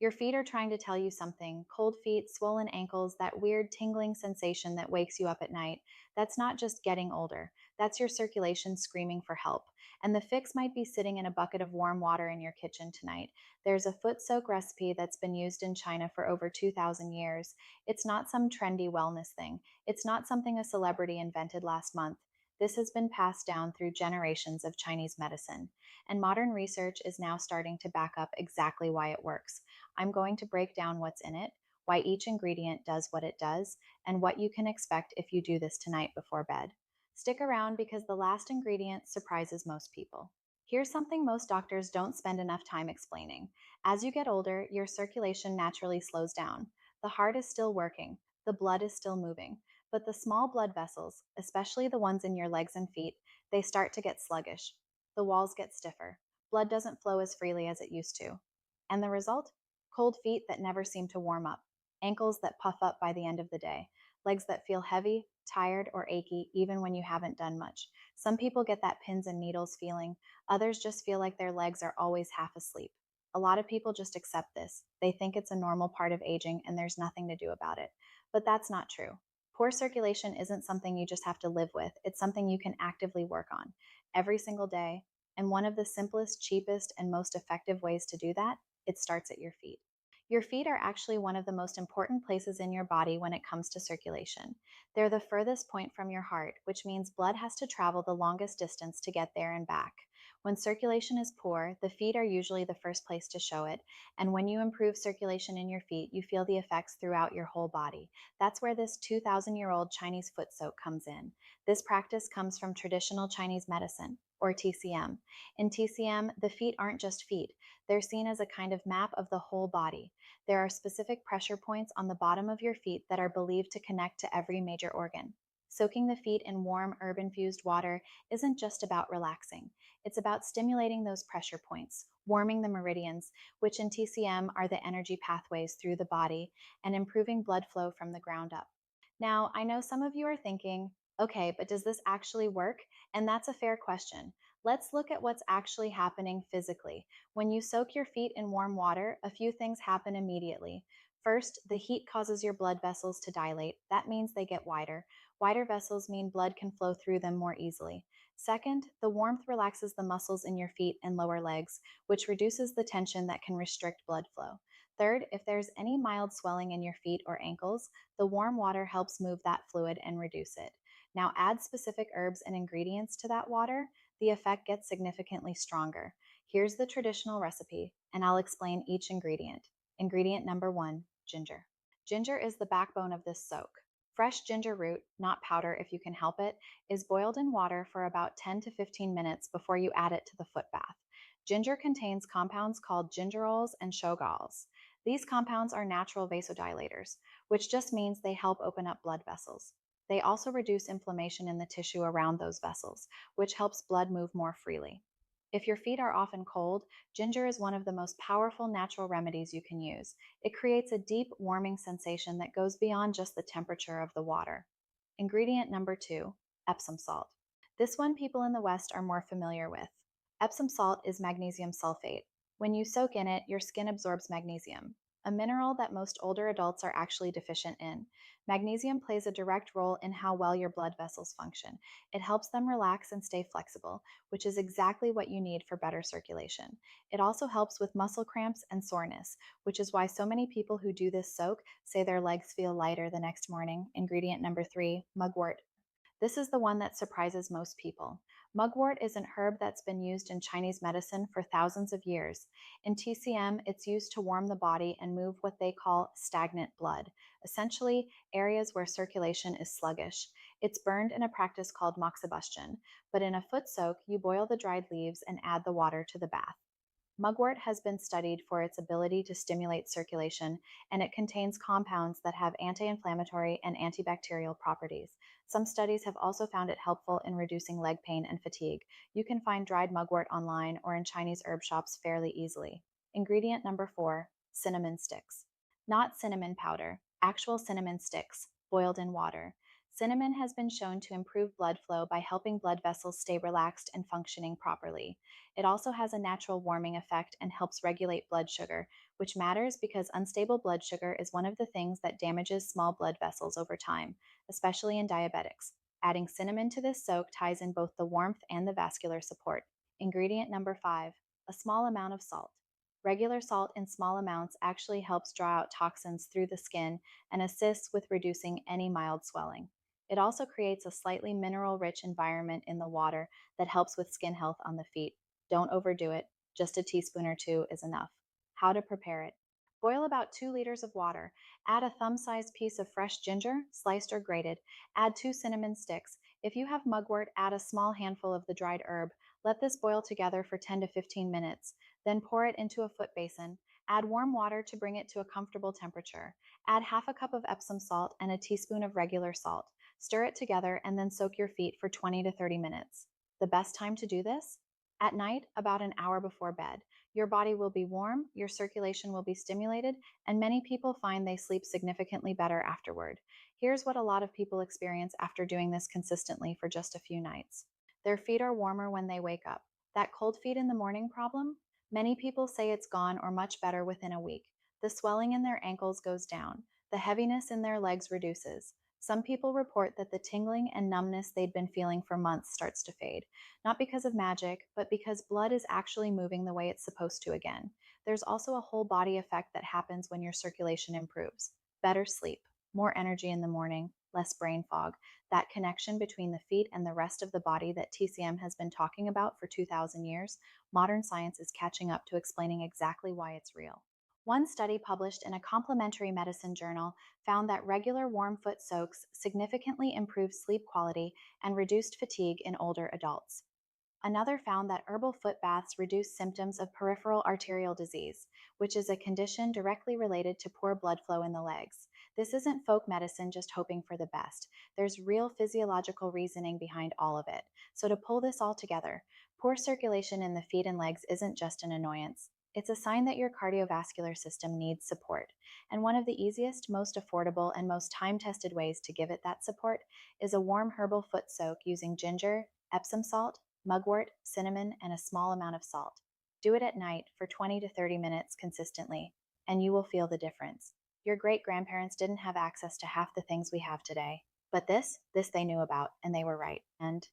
Your feet are trying to tell you something. Cold feet, swollen ankles, that weird tingling sensation that wakes you up at night. That's not just getting older. That's your circulation screaming for help. And the fix might be sitting in a bucket of warm water in your kitchen tonight. There's a foot soak recipe that's been used in China for over 2,000 years. It's not some trendy wellness thing. It's not something a celebrity invented last month. This has been passed down through generations of Chinese medicine, and modern research is now starting to back up exactly why it works. I'm going to break down what's in it, why each ingredient does what it does, and what you can expect if you do this tonight before bed. Stick around because the last ingredient surprises most people. Here's something most doctors don't spend enough time explaining. As you get older, your circulation naturally slows down. The heart is still working, the blood is still moving, but the small blood vessels, especially the ones in your legs and feet, they start to get sluggish. The walls get stiffer. Blood doesn't flow as freely as it used to. And the result? Cold feet that never seem to warm up, ankles that puff up by the end of the day, legs that feel heavy, tired, or achy even when you haven't done much. Some people get that pins and needles feeling, others just feel like their legs are always half asleep. A lot of people just accept this. They think it's a normal part of aging and there's nothing to do about it. But that's not true. Poor circulation isn't something you just have to live with, it's something you can actively work on every single day. And one of the simplest, cheapest, and most effective ways to do that, it starts at your feet. Your feet are actually one of the most important places in your body when it comes to circulation. They're the furthest point from your heart, which means blood has to travel the longest distance to get there and back. When circulation is poor, the feet are usually the first place to show it, and when you improve circulation in your feet, you feel the effects throughout your whole body. That's where this 2,000-year-old Chinese foot soak comes in. This practice comes from traditional Chinese medicine, or TCM. In TCM, the feet aren't just feet. They're seen as a kind of map of the whole body. There are specific pressure points on the bottom of your feet that are believed to connect to every major organ. Soaking the feet in warm, herb-infused water isn't just about relaxing. It's about stimulating those pressure points, warming the meridians, which in TCM are the energy pathways through the body, and improving blood flow from the ground up. Now, I know some of you are thinking, okay, but does this actually work? And that's a fair question. Let's look at what's actually happening physically. When you soak your feet in warm water, a few things happen immediately. First, the heat causes your blood vessels to dilate. That means they get wider. Wider vessels mean blood can flow through them more easily. Second, the warmth relaxes the muscles in your feet and lower legs, which reduces the tension that can restrict blood flow. Third, if there's any mild swelling in your feet or ankles, the warm water helps move that fluid and reduce it. Now add specific herbs and ingredients to that water, the effect gets significantly stronger. Here's the traditional recipe, and I'll explain each ingredient. Ingredient number 1, ginger. Ginger is the backbone of this soak. Fresh ginger root, not powder if you can help it, is boiled in water for about 10 to 15 minutes before you add it to the foot bath. Ginger contains compounds called gingerols and shogals. These compounds are natural vasodilators, which just means they help open up blood vessels. They also reduce inflammation in the tissue around those vessels, which helps blood move more freely. If your feet are often cold, ginger is one of the most powerful natural remedies you can use. It creates a deep, warming sensation that goes beyond just the temperature of the water. Ingredient number 2, Epsom salt. This one people in the West are more familiar with. Epsom salt is magnesium sulfate. When you soak in it, your skin absorbs magnesium, a mineral that most older adults are actually deficient in. Magnesium plays a direct role in how well your blood vessels function. It helps them relax and stay flexible, which is exactly what you need for better circulation. It also helps with muscle cramps and soreness, which is why so many people who do this soak say their legs feel lighter the next morning. Ingredient number 3, mugwort. This is the one that surprises most people. Mugwort is an herb that's been used in Chinese medicine for thousands of years. In TCM, it's used to warm the body and move what they call stagnant blood, essentially areas where circulation is sluggish. It's burned in a practice called moxibustion, but in a foot soak, you boil the dried leaves and add the water to the bath. Mugwort has been studied for its ability to stimulate circulation, and it contains compounds that have anti-inflammatory and antibacterial properties. Some studies have also found it helpful in reducing leg pain and fatigue. You can find dried mugwort online or in Chinese herb shops fairly easily. Ingredient number 4, cinnamon sticks. Not cinnamon powder, actual cinnamon sticks, boiled in water. Cinnamon has been shown to improve blood flow by helping blood vessels stay relaxed and functioning properly. It also has a natural warming effect and helps regulate blood sugar, which matters because unstable blood sugar is one of the things that damages small blood vessels over time, especially in diabetics. Adding cinnamon to this soak ties in both the warmth and the vascular support. Ingredient number 5, a small amount of salt. Regular salt in small amounts actually helps draw out toxins through the skin and assists with reducing any mild swelling. It also creates a slightly mineral rich environment in the water that helps with skin health on the feet. Don't overdo it, just a teaspoon or two is enough. How to prepare it: boil about 2 liters of water. Add a thumb sized piece of fresh ginger, sliced or grated. Add 2 cinnamon sticks. If you have mugwort, add a small handful of the dried herb. Let this boil together for 10 to 15 minutes. Then pour it into a foot basin. Add warm water to bring it to a comfortable temperature. Add half a cup of Epsom salt and a teaspoon of regular salt. Stir it together and then soak your feet for 20 to 30 minutes. The best time to do this? At night, about an hour before bed. Your body will be warm, your circulation will be stimulated, and many people find they sleep significantly better afterward. Here's what a lot of people experience after doing this consistently for just a few nights: their feet are warmer when they wake up. That cold feet in the morning problem? Many people say it's gone or much better within a week. The swelling in their ankles goes down. The heaviness in their legs reduces. Some people report that the tingling and numbness they'd been feeling for months starts to fade, not because of magic, but because blood is actually moving the way it's supposed to again. There's also a whole body effect that happens when your circulation improves: better sleep, more energy in the morning, less brain fog. That connection between the feet and the rest of the body that TCM has been talking about for 2,000 years, modern science is catching up to explaining exactly why it's real. One study published in a complementary medicine journal found that regular warm foot soaks significantly improved sleep quality and reduced fatigue in older adults. Another found that herbal foot baths reduce symptoms of peripheral arterial disease, which is a condition directly related to poor blood flow in the legs. This isn't folk medicine just hoping for the best. There's real physiological reasoning behind all of it. So, to pull this all together, poor circulation in the feet and legs isn't just an annoyance. It's a sign that your cardiovascular system needs support. And one of the easiest, most affordable, and most time tested ways to give it that support is a warm herbal foot soak using ginger, Epsom salt, mugwort, cinnamon, and a small amount of salt. Do it at night for 20 to 30 minutes consistently, and you will feel the difference. Your great grandparents didn't have access to half the things we have today, but this they knew about, and they were right. And